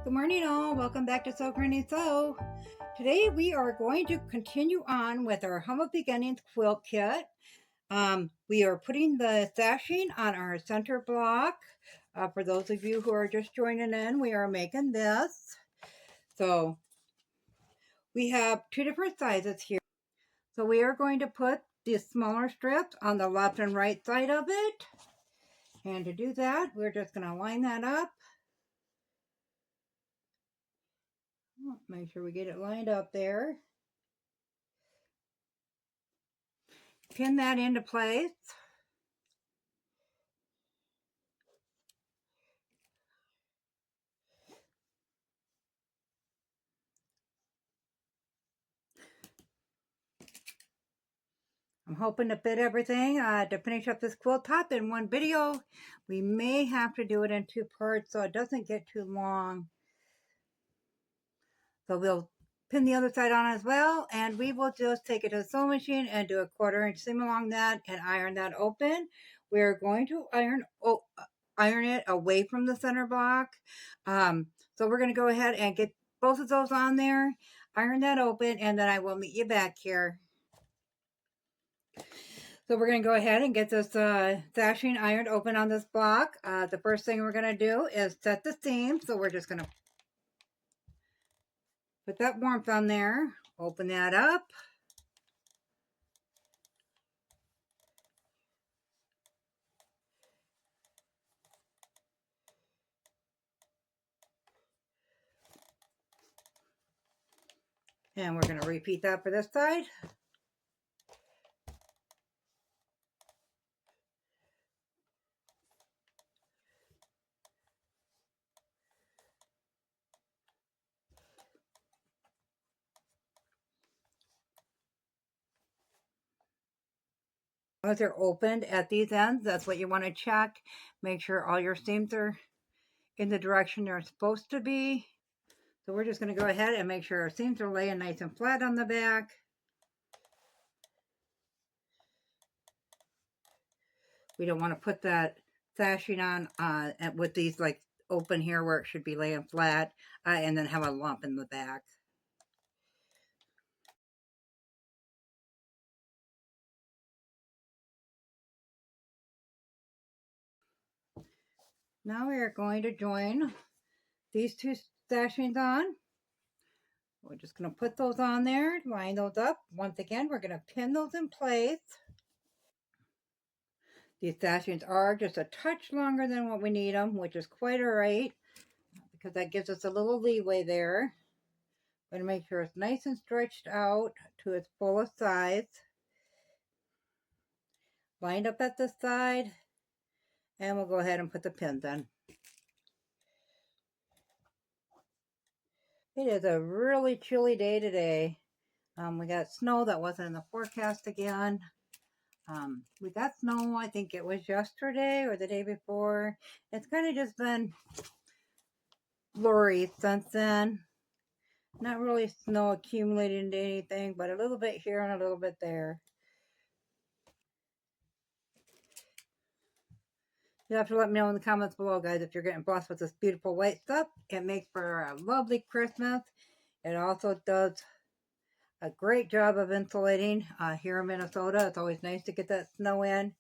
Good morning all, welcome back to Sew Granny Sew. Today we are going to continue on with our Humble Beginnings quilt kit. We are putting the sashing on our center block. For those of you who are just joining in, we are making this. So we have two different sizes here. So we are going to put the smaller strips on the left and right side of it. And to do that, we're just going to line that up. Make sure we get it lined up there. Pin that into place. I'm hoping to fit everything to finish up this quilt top in one video. We may have to do it in two parts so it doesn't get too long. So we'll pin the other side on as well, and we will just take it to the sewing machine and do a 1/4 inch seam along that and iron that open. We're going to iron it away from the center block. So we're going to go ahead and get both of those on there, iron that open, and then I will meet you back here. So we're going to go ahead and get this sashing ironed open on this block. The first thing we're going to do is set the seam. So we're just going to put that warmth on there, open that up. And we're going to repeat that for this side. Once they're opened at these ends, that's what you want to check. Make sure all your seams are in the direction they're supposed to be. So we're just going to go ahead and make sure our seams are laying nice and flat on the back. We don't want to put that sashing on with these like open here where it should be laying flat and then have a lump in the back. Now we are going to join these two sashings on. We're just going to put those on there, line those up. Once again, we're going to pin those in place. These sashings are just a touch longer than what we need them, which is quite all right, because that gives us a little leeway there. We're going to make sure it's nice and stretched out to its fullest size. Lined up at the side, and we'll go ahead and put the pins in. It is a really chilly day today. We got snow that wasn't in the forecast again. We got snow, I think it was yesterday or the day before. It's kind of just been blurry since then. Not really snow accumulating into anything, but a little bit here and a little bit there. You'll have to let me know in the comments below, guys, if you're getting blessed with this beautiful white stuff. It makes for a lovely Christmas. It also does a great job of insulating here in Minnesota. It's always nice to get that snow in.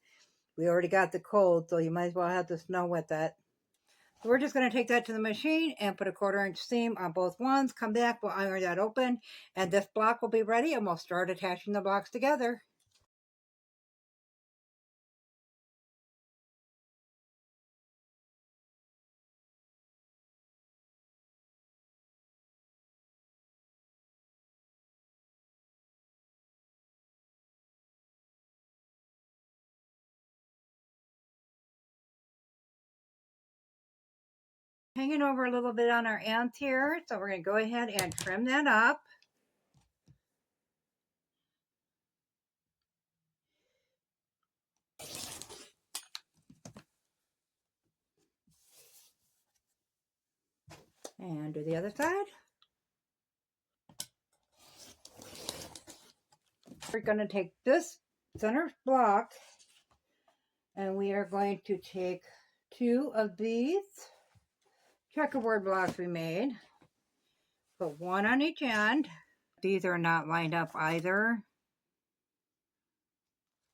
We already got the cold, so you might as well have the snow with it. So we're just going to take that to the machine and put a 1/4 inch seam on both ones. Come back, we'll iron that open, and this block will be ready, and we'll start attaching the blocks together. Hanging over a little bit on our ends here, so we're going to go ahead and trim that up. And do the other side. We're going to take this center block, and we are going to take 2 of these checkerboard blocks we made. Put one on each end. These are not lined up either.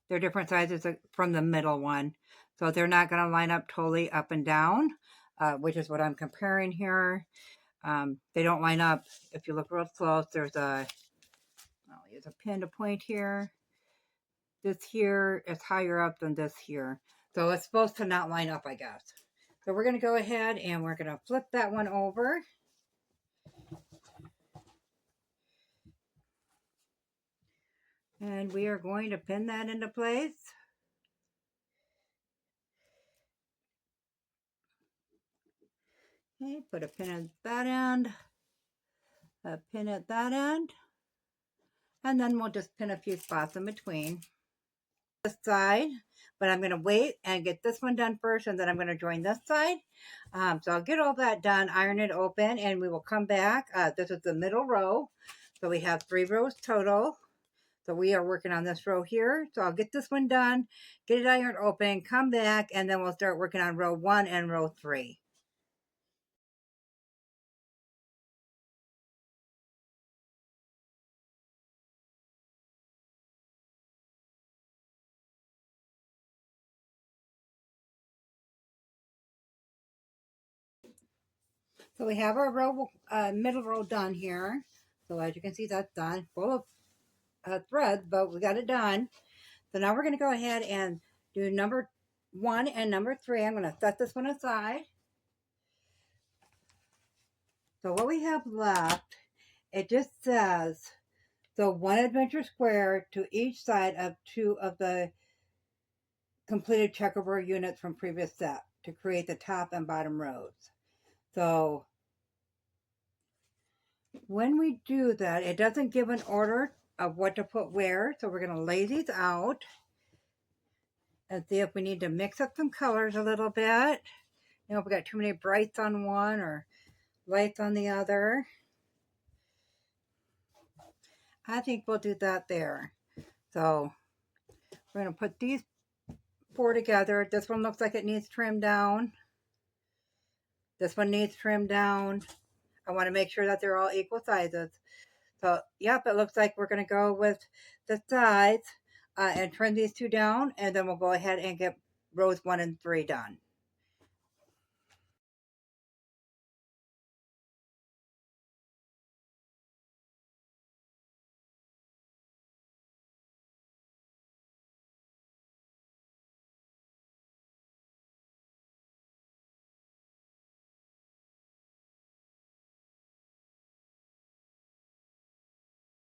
They're different sizes from the middle one. So they're not going to line up totally up and down, which is what I'm comparing here. They don't line up. If you look real close, there's a pin to point here. This here is higher up than this here. So it's supposed to not line up, I guess. So we're going to go ahead and we're going to flip that one over. And we are going to pin that into place. Okay, put a pin at that end, a pin at that end, and then we'll just pin a few spots in between. This side, but I'm going to wait and get this one done first, and then I'm going to join this side. So I'll get all that done, iron it open, and we will come back. This is the middle row, so we have 3 rows total. So we are working on this row here. So I'll get this one done, get it ironed open, come back, and then we'll start working on row 1 and row 3. So we have our row, middle row done here. So as you can see, that's done. Full of threads, but we got it done. So now we're going to go ahead and do number 1 and number 3. I'm going to set this one aside. So what we have left, it just says, so 1 adventure square to each side of 2 of the completed checkerboard units from previous set to create the top and bottom rows. So when we do that, it doesn't give an order of what to put where. So we're going to lay these out and see if we need to mix up some colors a little bit. You know, if we got too many brights on one or lights on the other. I think we'll do that there. So we're going to put these 4 together. This one looks like it needs trimmed down. This one needs trimmed down. I want to make sure that they're all equal sizes. So, yep, it looks like we're going to go with the sides and trim these 2 down, and then we'll go ahead and get rows 1 and 3 done.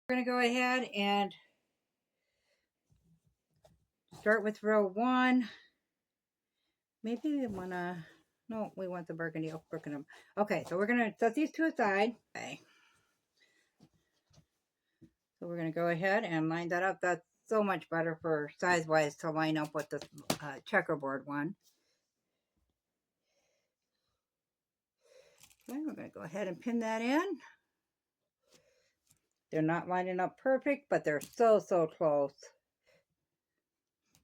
We're going to go ahead and start with row 1. Maybe we want to, no, we want the burgundy. Oh, burgundy. Okay, so we're going to set these 2 aside. Okay. So we're going to go ahead and line that up. That's so much better for size-wise to line up with the checkerboard one. Okay, we're going to go ahead and pin that in. They're not lining up perfect, but they're so close.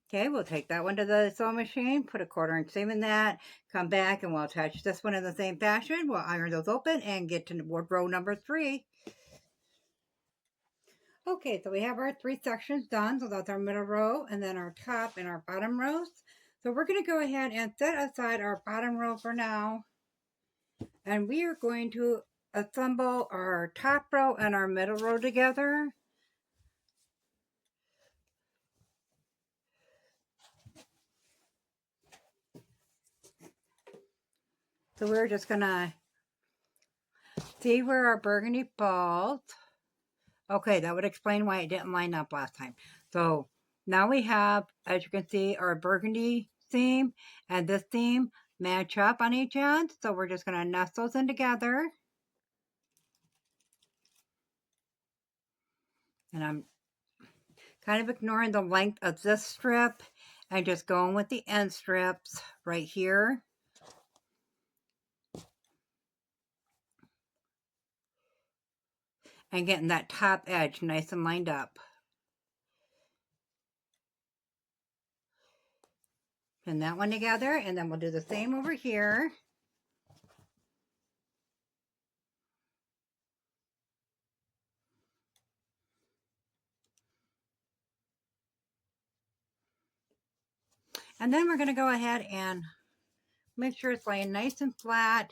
Okay, we'll take that one to the sewing machine, put a 1/4 inch seam in that, come back and we'll attach this one in the same fashion. We'll iron those open and get to row number 3. Okay, so we have our 3 sections done. So that's our middle row and then our top and our bottom rows. So we're going to go ahead and set aside our bottom row for now. And we are going to assemble our top row and our middle row together. So we're just going to see where our burgundy falls. Okay, that would explain why it didn't line up last time. So now we have, as you can see, our burgundy seam and this seam match up on each end. So we're just going to nest those in together. And I'm kind of ignoring the length of this strip and just going with the end strips right here. And getting that top edge nice and lined up. Pin that one together, and then we'll do the same over here. And then we're going to go ahead and make sure it's laying nice and flat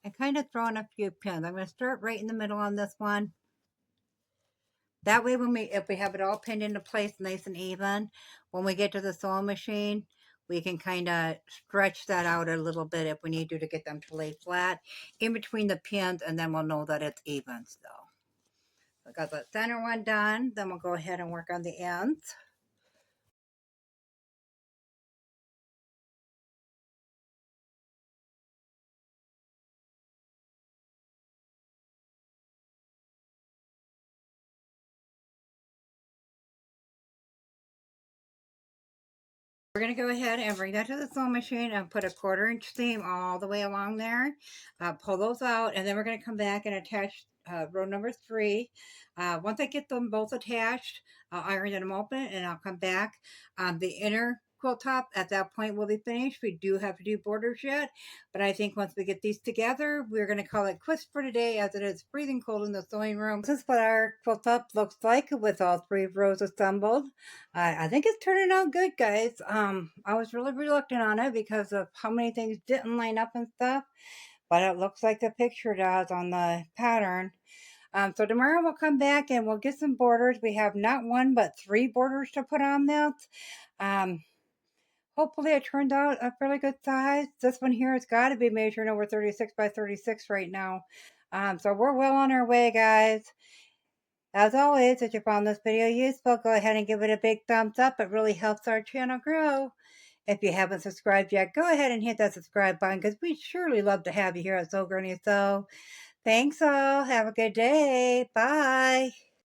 and kind of throw in a few pins. I'm going to start right in the middle on this one. That way, if we have it all pinned into place nice and even, when we get to the sewing machine, we can kind of stretch that out a little bit if we need to get them to lay flat in between the pins, and then we'll know that it's even still. I got the center one done. Then we'll go ahead and work on the ends. We're going to go ahead and bring that to the sewing machine and put a 1/4 inch seam all the way along there. Pull those out, and then we're going to come back and attach row number 3. Once I get them both attached, I'll iron them open and I'll come back. The inner quilt top at that point will be finished. We do have to do borders yet, but I think once we get these together, we're going to call it quits for today, as it is freezing cold in the sewing room. This is what our quilt top looks like with all 3 rows assembled. I think it's turning out good, guys. I was really reluctant on it because of how many things didn't line up and stuff, but it looks like the picture does on the pattern. So tomorrow we'll come back and we'll get some borders. We have not 1 but 3 borders to put on this. Hopefully it turned out a fairly good size. This one here has got to be measuring over 36 by 36 right now. So we're well on our way, guys. As always, if you found this video useful, go ahead and give it a big thumbs up. It really helps our channel grow. If you haven't subscribed yet, go ahead and hit that subscribe button, because we'd surely love to have you here at Sew Granny Sew. Thanks all. Have a good day. Bye.